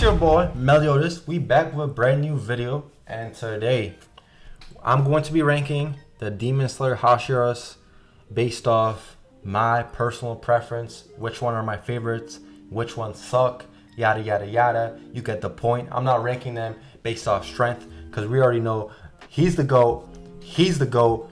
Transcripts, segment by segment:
your boy Meliodas. We back with a brand new video, and today I'm going to be ranking the Demon Slayer Hashiras based off my personal preference. Which one are my favorites? Which ones suck? Yada yada yada. You get the point. I'm not ranking them based off strength because we already know he's the GOAT. He's the GOAT.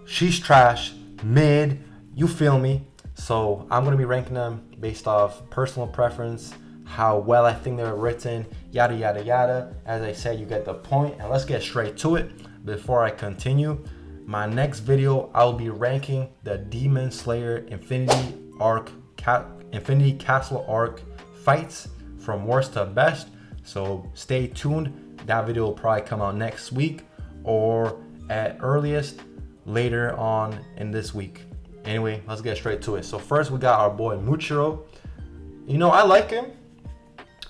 She's trash. Mid. You feel me? So I'm gonna be ranking them based off personal preference, how well I think they're written, yada yada yada. As I said, you get the point, and let's get straight to it. Before I continue, my next video I'll be ranking the Demon Slayer Infinity Castle arc fights from worst to best. So stay tuned. That video will probably come out next week or at earliest later on in this week. Anyway, let's get straight to it. So first we got our boy Muchiro. You know, I like him.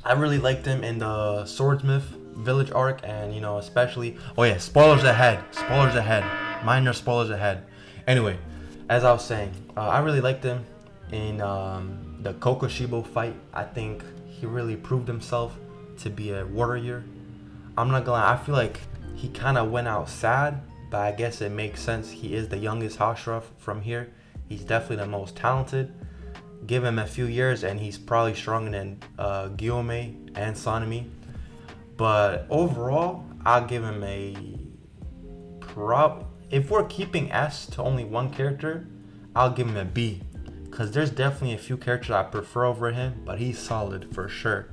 I really liked him in the Swordsmith Village arc, and you know, especially, oh yeah, spoilers ahead, minor spoilers ahead. Anyway, as I was saying, I really liked him in the Kokoshibo fight. I think he really proved himself to be a warrior. I'm not gonna lie, I feel like he kind of went out sad, but I guess it makes sense. He is the youngest Hashira from here. He's definitely the most talented. Give him a few years and he's probably stronger than Gyume and Sanemi. But overall, I'll give him a if we're keeping S to only one character, I'll give him a B. Because there's definitely a few characters I prefer over him, but he's solid for sure.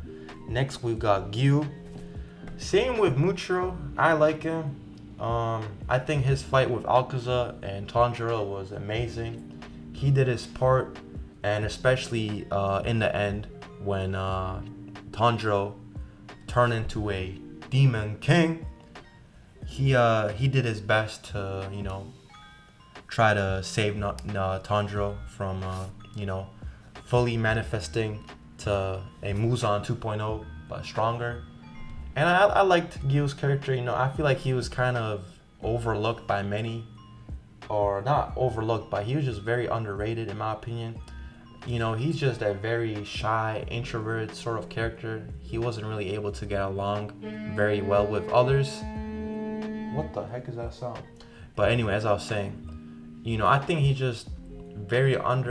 Next we've got Gyu. Same with Muchiro, I like him. I think his fight with Alcazar and Tanjiro was amazing. He did his part, and especially in the end when Tanjiro turned into a demon king, he did his best to, you know, try to save Tanjiro from you know, fully manifesting to a Muzan 2.0 but stronger. And I liked Gyu's character. You know, I feel like he was kind of overlooked by many, or not overlooked, but he was just very underrated in my opinion. You know, he's just a very shy, introverted sort of character. He wasn't really able to get along very well with others. What the heck is that sound? But anyway, as I was saying, you know, I think he's just very what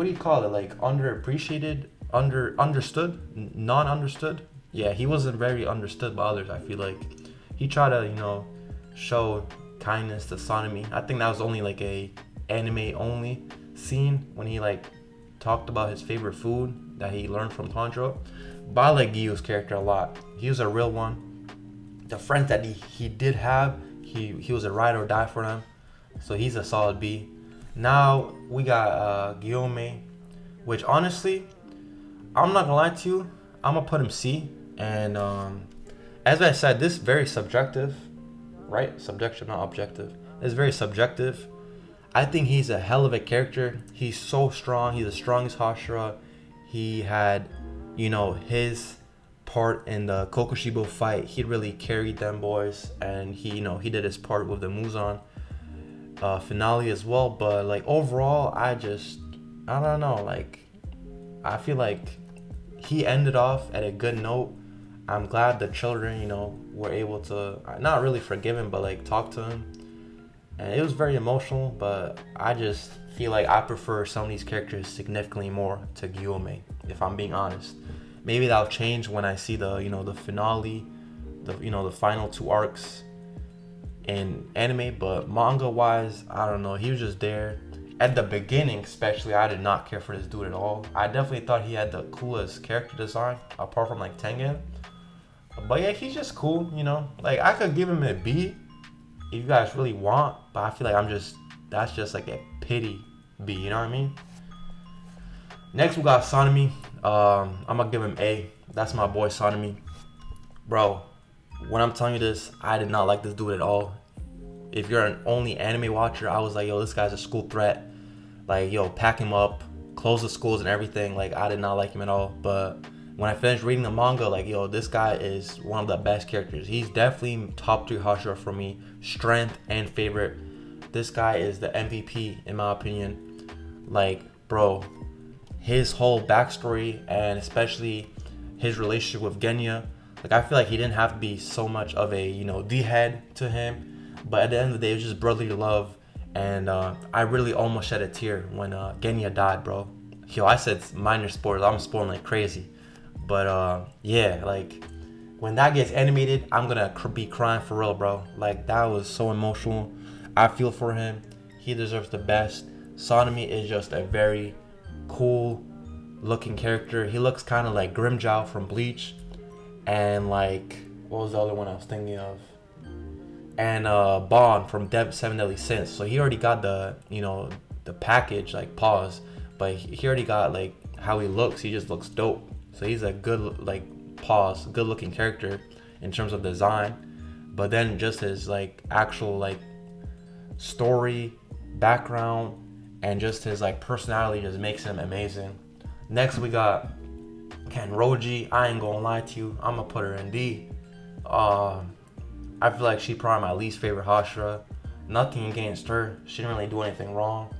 do you call it? Like underappreciated, understood, non-understood. Yeah, he wasn't very understood by others. I feel like he tried to, you know, show kindness to Sanemi. I think that was only like a anime only scene when he like talked about his favorite food that he learned from Tanjiro. But I like Gyu's character a lot. He was a real one. The friends that he did have, he was a ride or die for them. So he's a solid B. Now we got Gyume, which honestly, I'm not gonna lie to you, I'm gonna put him C. And as I said, this is very subjective, right? Subjective, not objective. It's very subjective. I think he's a hell of a character. He's so strong. He's the strongest Hashira. He had, you know, his part in the Kokoshibo fight. He really carried them boys, and he, you know, he did his part with the Muzan finale as well. But like overall, I don't know. Like, I feel like he ended off at a good note. I'm glad the children, you know, were able to not really forgive him, but like talk to him. And it was very emotional, but I just feel like I prefer some of these characters significantly more to Gyume, if I'm being honest. Maybe that'll change when I see the, you know, the finale, the final two arcs in anime, but manga wise, I don't know. He was just there. At the beginning, especially, I did not care for this dude at all. I definitely thought he had the coolest character design, apart from like Tengen. But yeah, he's just cool, you know. Like, I could give him a B if you guys really want, but I feel like that's just like a pity B, you know what I mean? Next we got Sanemi. I'm gonna give him A. That's my boy Sanemi. Bro, when I'm telling you this, I did not like this dude at all. If you're an only anime watcher, I was like, yo, this guy's a school threat. Like, yo, pack him up, close the schools and everything. Like, I did not like him at all. But when I finished reading the manga, like, yo, this guy is one of the best characters. He's definitely top 3 Hashira for me, strength and favorite. This guy is the MVP in my opinion. Like, bro, his whole backstory, and especially his relationship with Genya. Like, I feel like he didn't have to be so much of a, D-head to him. But at the end of the day, it was just brotherly love. And I really almost shed a tear when Genya died, bro. Yo, I said minor spoilers. I'm spoiling like crazy. But yeah, like, when that gets animated, I'm gonna be crying for real, bro. Like, that was so emotional. I feel for him. He deserves the best. Sonomi is just a very cool looking character. He looks kind of like Grimjow from Bleach. And like, what was the other one I was thinking of? And Bond from Seven Deadly Sins. So he already got the, the package, like, pause. But he already got, like, how he looks. He just looks dope. So he's a good, like, pause, good looking character in terms of design. But then just his, like, actual, like, story, background, and just his, like, personality just makes him amazing. Next we got Kenroji. I ain't gonna lie to you, I'm gonna put her in D. I feel like she probably my least favorite Hashira. Nothing against her, she didn't really do anything wrong,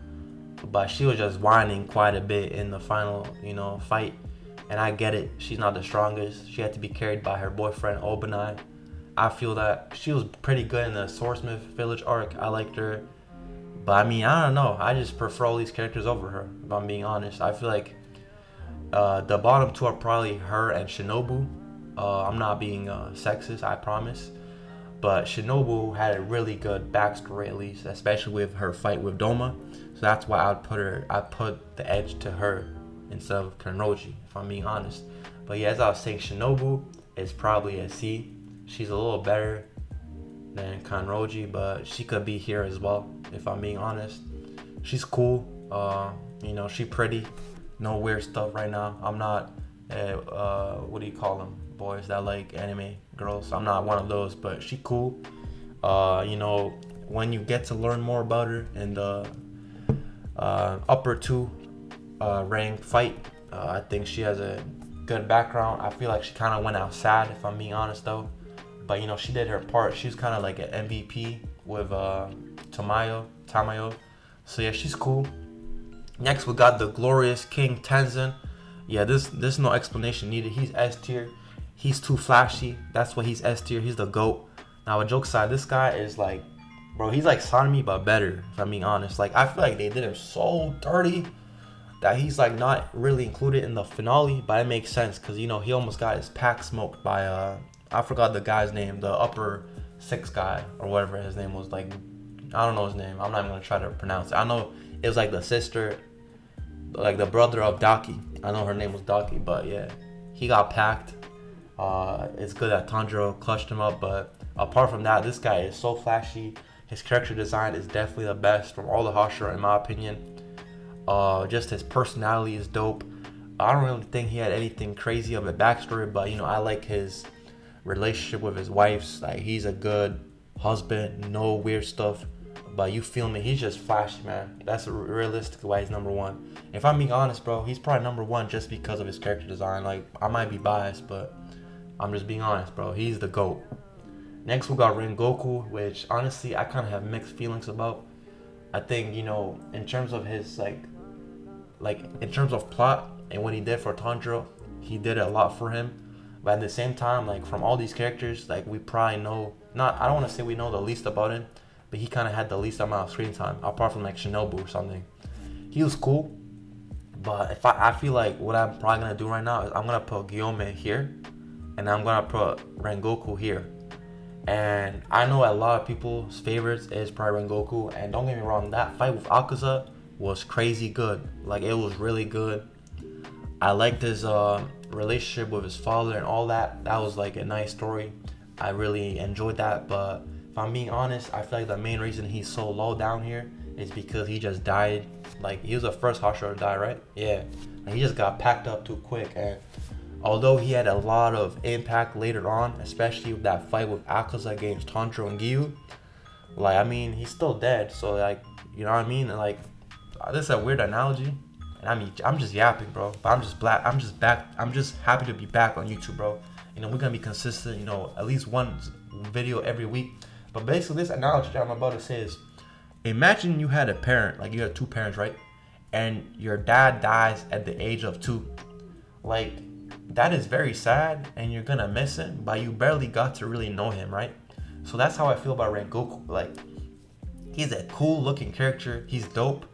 but she was just whining quite a bit in the final, fight. And I get it, she's not the strongest. She had to be carried by her boyfriend Obanai. I feel that she was pretty good in the Swordsmith Village arc. I liked her, but I mean, I don't know, I just prefer all these characters over her, if I'm being honest. I feel like the bottom two are probably her and Shinobu. I'm not being sexist, I promise. But Shinobu had a really good backstory, at least, especially with her fight with Doma. So that's why I put the edge to her instead of Kenroji, if I'm being honest. But yeah, as I was saying, Shinobu is probably a C. She's a little better than Kenroji, but she could be here as well, if I'm being honest. She's cool. She pretty. No weird stuff right now. I'm not, what do you call them? Boys that like anime girls. I'm not one of those, but she cool. When you get to learn more about her in the upper two rank fight, I think she has a good background. I feel like she kind of went out sad, if I'm being honest though. But she did her part. She was kind of like an MVP with Tamayo. So yeah, she's cool. Next we got the glorious King Tenzin. Yeah, there's no explanation needed. He's S tier. He's too flashy. That's why he's S tier. He's the GOAT. Now, a joke aside, this guy is like, bro, he's like Sanemi but better, if I'm being honest. Like, I feel like they did him so dirty that he's like not really included in the finale, but it makes sense because he almost got his pack smoked by I forgot the guy's name, the upper six guy or whatever his name was. Like, I don't know his name. I'm not even gonna try to pronounce it. I know it was like the sister, like the brother of Daki. I know her name was Daki, but yeah, he got packed. It's good that Tanjiro clutched him up, but apart from that, this guy is so flashy. His character design is definitely the best from all the Hashira, in my opinion. Just his personality is dope. I don't really think he had anything crazy of a backstory, but I like his relationship with his wives. Like, he's a good husband, no weird stuff. But you feel me? He's just flashy, man. That's realistically why he's number one. If I'm being honest, bro, he's probably number one just because of his character design. Like, I might be biased, but I'm just being honest, bro. He's the GOAT. Next, we got Rengoku, which honestly I kind of have mixed feelings about. I think in terms of his like in terms of plot and what he did for Tanjiro, he did a lot for him. But at the same time, like, from all these characters, like, we probably know I don't want to say we know the least about him, but he kind of had the least amount of screen time, apart from like Shinobu or something. He was cool, but if I feel like what I'm probably gonna do right now is I'm gonna put Gyome here, and I'm gonna put Rengoku here. And I know a lot of people's favorites is probably Rengoku, and don't get me wrong, that fight with Akaza was crazy good. Like, it was really good. I liked his relationship with his father and all that. That was like a nice story. I really enjoyed that, but if I'm being honest, I feel like the main reason he's so low down here is because he just died. Like, he was the first Hashira to die, right? Yeah. And he just got packed up too quick. And although he had a lot of impact later on, especially with that fight with Akaza against Tanjiro and Gyu, like, I mean, he's still dead. So, like, you know what I mean? And, like, this is a weird analogy. And I mean, I'm just yapping, bro. But I'm just back. I'm just happy to be back on YouTube, bro. We're going to be consistent, at least one video every week. But basically, this analogy that I'm about to say is, imagine you had a parent, like you had two parents, right? And your dad dies at the age of 2. Like, that is very sad, and you're gonna miss him, but you barely got to really know him, right? So that's how I feel about Rengoku. Like, he's a cool looking character, he's dope,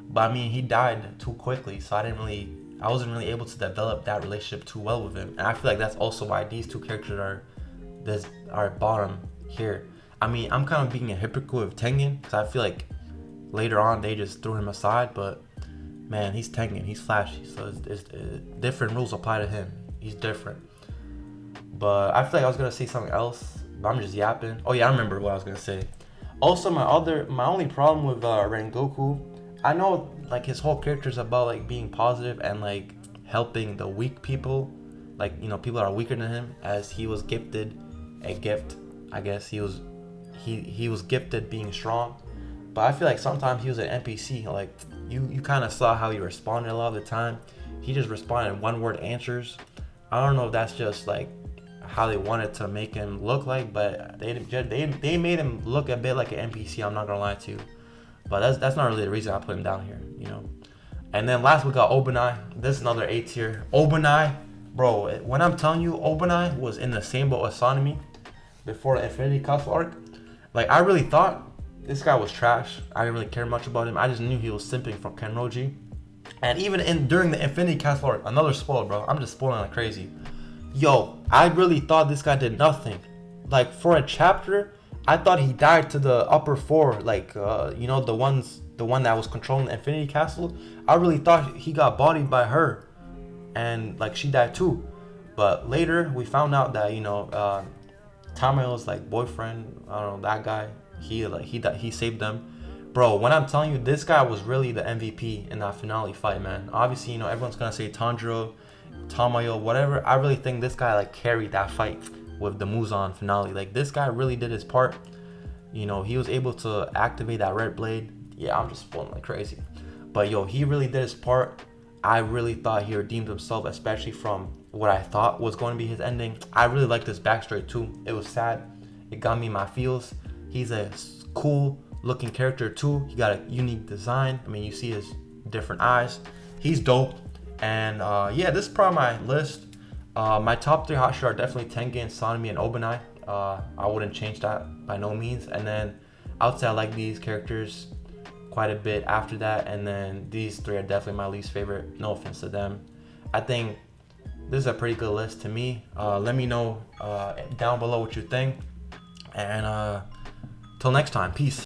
but I mean, he died too quickly, so I wasn't really able to develop that relationship too well with him. And I feel like that's also why these two characters are bottom here. I mean, I'm kind of being a hypocrite with Tengen, because I feel like later on they just threw him aside, but man, he's Tengen, he's flashy, so it's different rules apply to him. He's different. But I feel like I was gonna say something else, but I'm just yapping. Oh yeah, I remember what I was gonna say. Also, my only problem with Rengoku, I know like his whole character is about like being positive and like helping the weak people, like, you know, people that are weaker than him, as he was gifted a gift. I guess he was gifted being strong. But I feel like sometimes he was an NPC. Like, you kind of saw how he responded a lot of the time. He just responded in one word answers. I don't know if that's just like how they wanted to make him look like, but they made him look a bit like an NPC. I'm not gonna lie to you, but that's not really the reason I put him down here, you know. And then last we got Obanai. This is another A tier. Obanai, bro. When I'm telling you, Obanai was in the same boat as Sanemi before the Infinity Castle arc. Like, I really thought this guy was trash. I didn't really care much about him. I just knew he was simping for Kenroji. And even during the Infinity Castle arc, another spoiler, bro. I'm just spoiling like crazy. Yo, I really thought this guy did nothing. Like, for a chapter, I thought he died to the upper four. Like, you know, the one that was controlling the Infinity Castle. I really thought he got bodied by her, and like she died too. But later we found out that, you know, Tamayo's like boyfriend, I don't know, that guy, he saved them. Bro, when I'm telling you, this guy was really the MVP in that finale fight, man. Obviously, you know, everyone's gonna say Tanjiro, Tamayo, whatever. I really think this guy like carried that fight with the Muzan finale. Like, this guy really did his part. You know, he was able to activate that red blade. Yeah, I'm just spoiling like crazy. But yo, he really did his part. I really thought he redeemed himself, especially from what I thought was going to be his ending. I really liked his backstory too. It was sad. It got me my feels. He's a cool looking character too. He got a unique design. I mean, you see his different eyes. He's dope. And yeah, this is probably my list. My top 3 Hashira are definitely Tengen, Sanemi, and Obanai. I wouldn't change that by no means. And then I would say I like these characters quite a bit after that. And then these 3 are definitely my least favorite. No offense to them. I think this is a pretty good list to me. Let me know down below what you think. And till next time, peace.